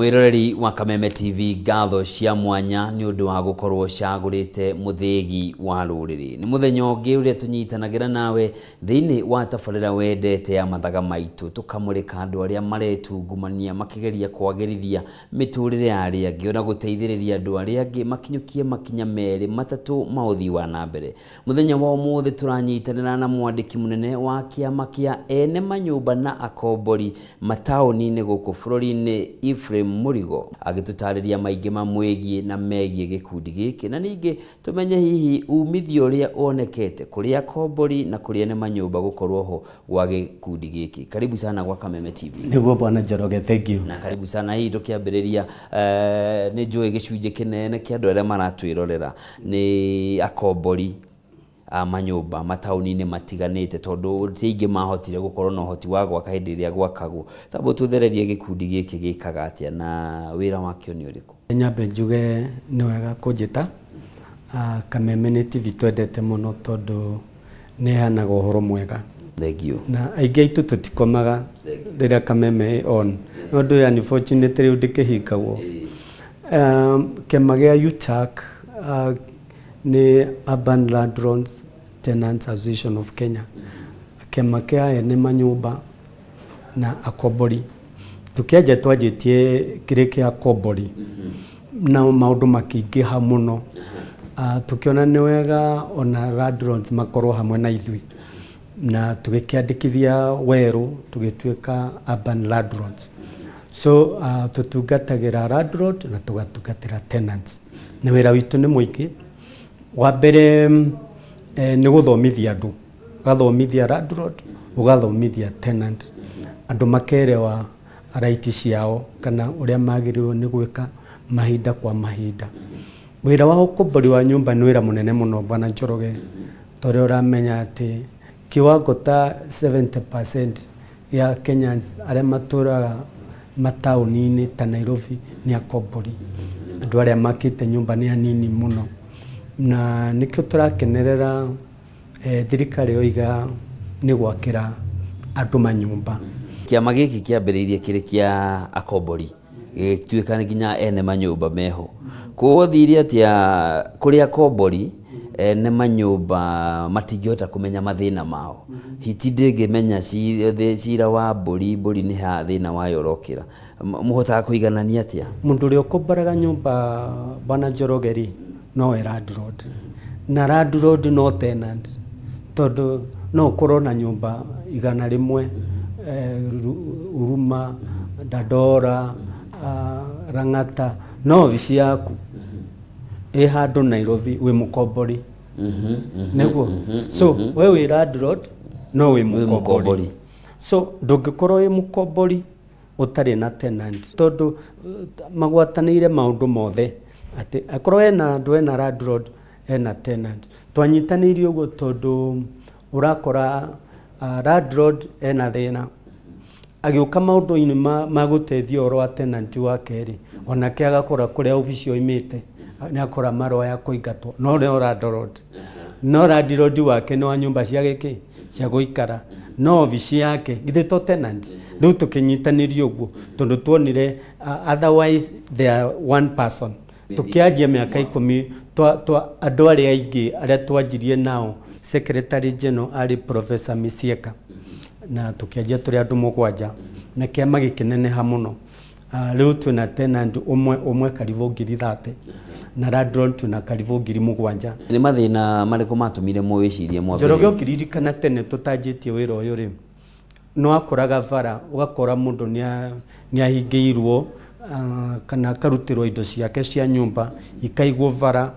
Mwiroreri wa Kameme TV ngatho cia mwanya ni undu wa gukorwo cagurite muthegi wa ruriri. Ni muthenya ungi uria tunyitanagira nawe thiini wa tabarira wendete ya Mathaga Maitu, tukamurika andu aria maretungumania makigeria kwagirithia miturire ya aria angi ona guteithiriria andu aria angi makinyukie makinya meri matatu mauthi wa nambere. Muthenya wa umuthi turanyitanira na Mwandiki Munene wa Kiama kia ene manyumba na Akombori mataoni-ini guku bururi-ini Ephraim Murigo agitutariria maingi mamwegie na megie gikundi giki na ningi tumenye hihi umithio uria onekete kuri Akombori na kuri ene manyumba gukorwo ho wa gikundi giki. Karibu sana kwa Kameme TV. Niguo bwana Njoroge, thank you. Na karibu sana hii tukiambiriria ni njui gicunje kinene kia andu aria maratwirorera ni Akombori manyumba matauni-ini matiganite tondu tingi mahotire gukorwo no hoti wa gwaka hindi iria gwakagwo. Tabo tuthererie gikundi giki gikaga atia na wira wakio ni uriku? Nyambe njuge ni wega kunjita Kameme TV twendete muno tondu ni hanaga uhoro mwega. Thank you. Na aingi aitu tutikomaga riria Kameme on nondu ya unfortunately ndikihingagwo. Kema gia UTAC ni Urban Landlords Tenants Association of Kenya. Kema kia ene manyumba na Akombori. Tukiaja twajitie kire kia Akombori na maundu makiingiha muno. Tukiona ni wega ona landlords makorwo hamwe na ithui na tugikiandikithia weru tugituika Urban Landlords. So tutungatagira landlord na tugatungatira tenants. Ni wira witu ni muingi. Wa mbere ni guthomithia andu, gathomithia landlord, ugathomithia tenant. Andu makerewa right ciao kana uria magirirwo ni gwika mahinda kwa mahinda. Wira wa Akombori wa nyumba ni wira munene muno bwana Njoroge. Tore uramenya ati kiwango ta 70% ya Kenyans aria maturaga matauni-ini ta Nairobi ni Akombori. Andu aria makite nyumba ni anini muno. Na nikio turakenerera thirikari oiga ni gwakira andu manyumba. Kiama giki kiambiriirie kiri kia Akombori gituika nginya ene manyumba meho kuothiria atia kuri Akombori ene manyumba matingihota kumenya mathina mao. Hiti ndingimenya cira wa mburi ni ha thina wayo rokira muhotaga kuiganania atia? Mundu uri ukombaraga nyumba bwana Njorogeri no landlord na landlord no tenant tondu no korwo na nyumba igana rimwe Uruma, Dadora, Rangata no vici yaku handu Nairobi wi Mukombori. Niguo so we wi landlord no wi Mukombori. So ndungikorwo wi Mukombori utari na tenant tondu magwatanire maundu mothe ati akorwo ena andu ena landlord ena tenant twanyitanirie uguo tondu urakora landlord ena thina agiuka maundu-ini magutethia oro tenant wake ri ona ke agakora kuria office oimite ni akora marwa ya kuingatwo no landlord wake no nyumba cia giki cia guikara no office yake githito tenant riu tukinyitanirie uguo tondu tuonire otherwise they are one person. Tukiajia miaka 10 andu aria aingi aria twanjirie nao Secretary General ali Professor Misieka na tukiajia turi andu mugwanja na kiama gikinene hamuno. Riu twina tenant umwe karibu 30 na landlord twina karibu 7000. Ni mathina mariku matumire mwicirie mwabiri? Njoroge ukiririkana tene tutanjitie wira uyu ri no akoraga vara ugakora mundu ni ahingiirwo kana karutirwo indo ciake cia nyumba ikaigwo vara.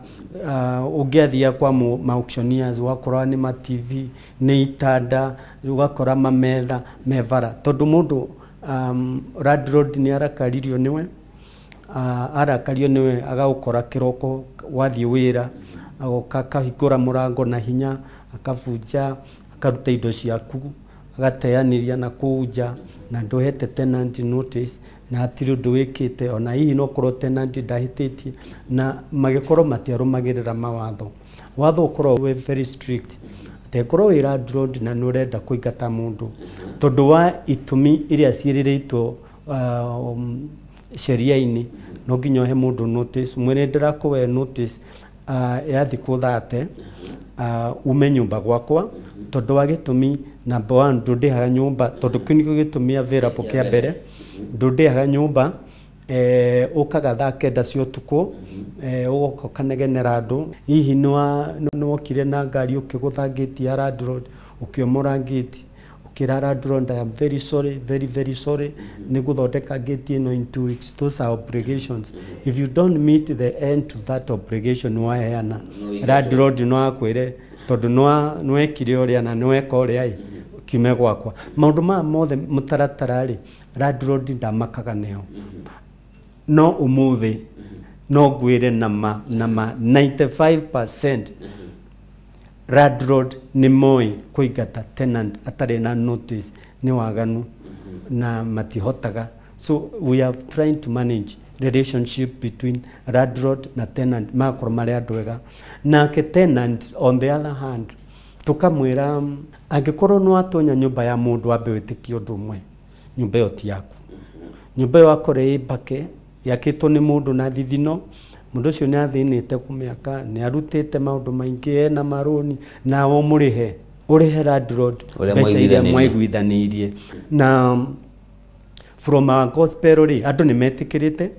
Ungiathia kwa auctioneers wakora ni ma TV ni itanda ugakora mametha mevara tondu mundu landlord ni arakaririo niwe agakora kiroko wathie wira agoka kahingura murango na hinya akavunja akaruta indo ciaku agateaniria na kuja na nduhete tenant notice na atiri ndu wikite ona hihi no korwo tenant ndahititie na magikorwo matiarumagirira mawatho. Watho ukorwo we very strict tekorwo wi landlord na nurenda kuingata mundu tondu wa itumi iria ciiriritwo sheria-ini no nginya he mundu notice mwene ndirakuwe notice ya thiku 30 ume nyumba gwakwa tondu wa gitumi number 1 ndundihaga nyumba tondu kiniko gitumi available kia mbere ndundihaga nyumba ukaga thaa kenda cia utuku ugoka kanegenera andu hihi nwokire na ngari ukigutha gate ya landlord ukiomora gate ukira landlord I am very sorry very sorry ni guthondeka gate ino in 2 weeks. Those are obligations. If you don't meet the end to that obligation waheana landlord no akwire tondu no ekire uria na no eka uria kiume gwakwa maundu ma mothe mutaratara ri landlord ndamakaga neo no umuthi no gwire nama 95% landlord ni moi kuigata tenant atari na notice ni waganu na matihotaga. So we are trying to manage relationship between landlord na tenant makoro mari andwega na ke tenant on the other hand tukamwira angikorwo no atonya nyumba ya mundu ambe witiki undu umwe nyumba yo ti yaku nyumba yo akore ibake yakitwo ni mundu na thithino mundu ucio ni athinite kumiaka ni arutite maundu maingi na maroni na wo murihe urihe landlord mbeca mwaiguithanirie na from our gospel ri andu ni metikirite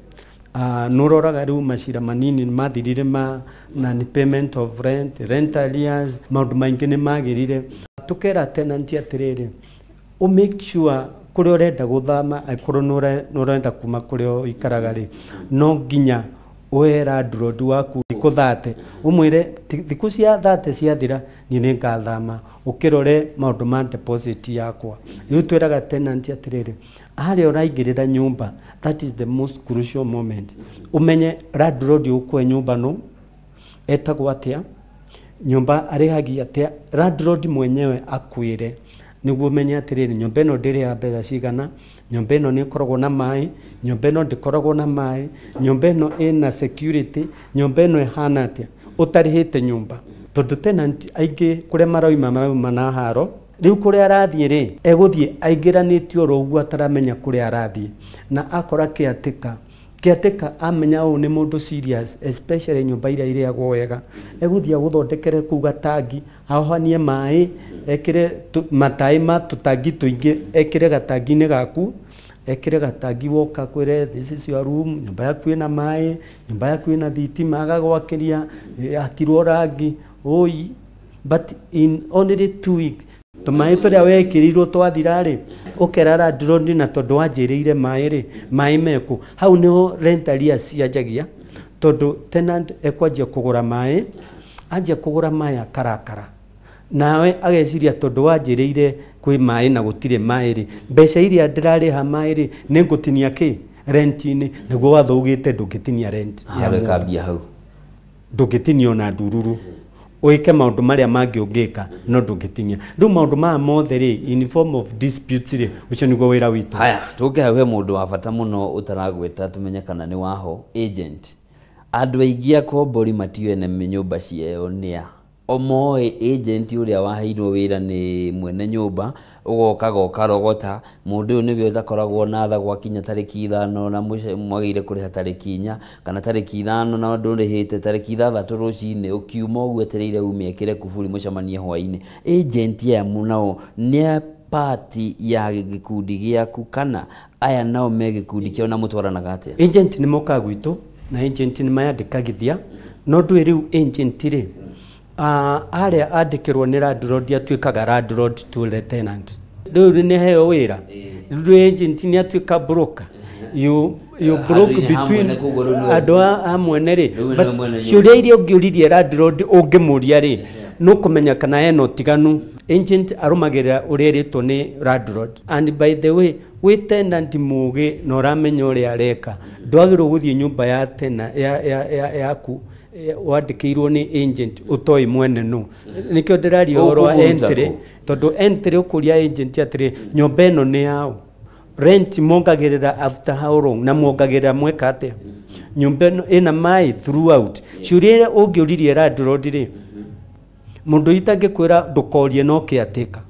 nuroraga riu macira manini mathirire na ni payment of rent arrears maundu maingi ni magirire tukera tenant atiriri o make sure kuri urenda guthama akoro nurenda kuma kuri ikaraga ri no nginya we landlord waku ikuthate umwire thiku cia 30 ciathira ni ngathama ukirore maundu ma deposit yakwa riu twiraga tenant atiriri ari uraingirira nyumba that is the most crucial moment umenye landlord ukwe nyumba no etagwo atia nyumba arihagia atia landlord mwenyewe akwire niguo menye atiriri nyumba ino ndiri ya mbeca cigana nyumba ino ni koragwo na mai nyumba ino ndikoragwo na mai nyumba ino ina security nyumba ino ihana atia utarihite nyumba tondu tenant aingi kuria marauma na haro riu kuria arathie ri eguthie aingiranitio oro uguo ataramenya kuria arathie na akora kiatika amenya u ni mundu serious especially nyumba iria iriagwo wega eguthia guthondekere kuga tangi ahohanie mai ekire matai ma tutangi tuingi ekire gatangi-ini gaku ekire gatangi woka kwire this is your room nyumba yaku ina mai nyumba yaku ina thitima agagwakiria akirwo rangi oi but in only 2 weeks tumai turia wekirirwo twathirari ukera landlord na tondu wanjiriire mai ri mai meku hau niho rent arrears cianjagia tondu tenant ekwanjia kugura mai anjia kugura mai akarakara nawe ageciria tondu wanjiriire kwi mai na gutire mai ri mbeca iria ndirariha mai ri ni ngutinia ki rent-ini niguo wathugite ndungitinia rent ya kambia hau ndungitinio na ndururu oike maundu maria mangi ungika no ndungitinia riu maundu ma mothe ri in form of disputes ri ucio niguo wira witu haya tukehe mundu wa bata muno utaragweta tumenyekana ni waho agent andu aingi Akombori matiwe ene manyumba ciao nia omoe agent uria waheirwo wira ni mwene nyumba ugoka rogota mundu ni we utakoragwo na tha gwakinya tariki 5 na mwagire kuriha tariki 4 kana tariki 5 na ndurihite tariki 6 rucini ukiuma uwetereire umiekire kuburi mucemanie hwaini agent ya munao ni party ya gikundi giaku kana aya nao me gikundi kio na mutwaranaga atia agent ni moka gwitu na agent ni mayandikagithia no ndwi riu agent ri aria andikirwo ni landlord atuikaga landlord to the tenant riu ni heo wira riu agent ni atuika broker you broke between andu a mwene ri but ciuria iria ungiuririe landlord ungimuria ri no kumenya kana eno tiganu agent arumagirira uria ritwo ni landlord and by the way we tenant muge no ramenya uria areka ndwagirwo guthie nyumba ya tena yaku wandikirwo ni agent utoi mwene no nikio ndirari oro entry tondu entry ukuria agent atiri nyumba ino ni yao rent mongagirira after how long na mongagirira mweka atia nyumba ino ina mai throughout ciuria ungiuririe landlord ri mundu itangikwira ndukorie no kiatika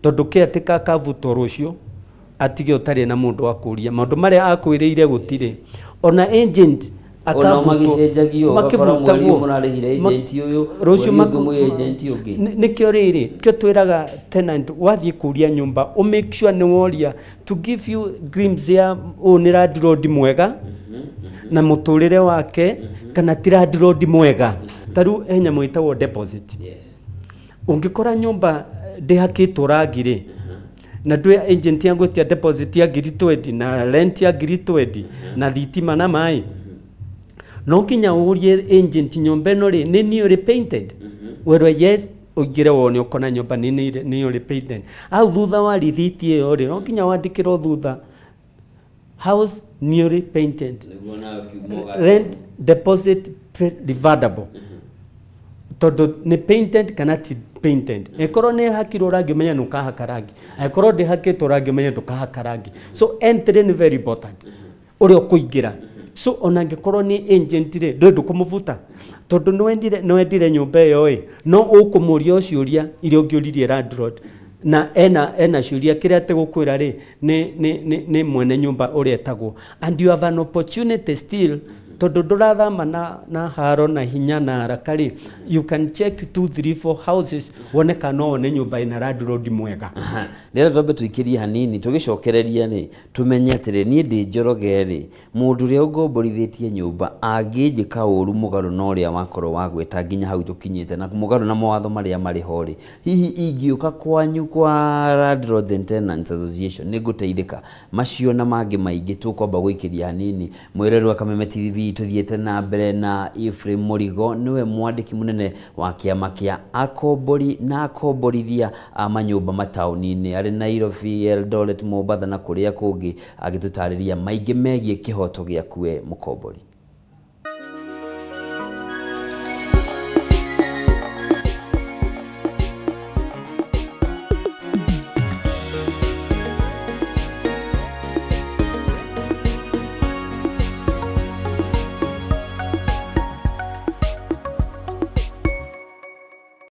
tondu kiatika kavuto rucio atige utari na mundu akuria maundu maria akwiriire gutire ona agent ona magicenjagio bakora mweri munarihire agent uyu rucio makumwe agent ungi nikio riri kio twiraga tenant wathie kuria nyumba o make sure ni woria to give you glimpse ya ni landlord mwega na muturire wake kana ti landlord mwega taru enya mwitawo deposit ungikora nyumba ndihakitwo rangire na ndwe agent yangu tia deposit ya ngiri 20 na rent ya ngiri 20 na thitima na mai no kinya urie agent nyumba no ri ni newly painted wero yes ugire wone ukona nyumba ni newly painted au thutha wa rithiti iyo ri no kinya wandikiro thutha house newly painted rent deposit refundable todo ni painted kana ti painted ekoro ne hakiro rangi menya nukahaka rangi ekoro de hakito rangi menya nukahaka rangi so entry ni very important uri okuingira so onangikoro ni agent re ndu kumuvuta todo no endire nyumba yo no ukumuria uciuria irio ngiuririe landlord na ena ciuria kiria tegukwira ri ni mwene nyumba uretagwo and you have an opportunity still todo ndurathama na haro na hinya na rakari you can check 2 3 4 houses wone kana one nyumba ina landlord mwega ndira tobe tuikiria hanini tugicokereria ni tumenye atire ni ndi njoroge ri mundu ria ugomborithitie nyumba angijika uru mugaru no ria wakoro wagweta nginya hau tukinyite na mugaru na mawatho maria mari hori hihi ingiuka kwanyu kwa Landlords and Tenants Association ni guteithika macio na mangi maingi tukwamba gwikiria hanini mwirero Kameme TV tuthiete na mbere na Ephraim Murigo niwe mwandiki munene wa kiama kia Akombori na akomborithia amanyumba matauni-ini ari Nairobi, Eldoret, Mombasa na kuria kungi agitutariria maingi megie kihoto giaku we mukombori.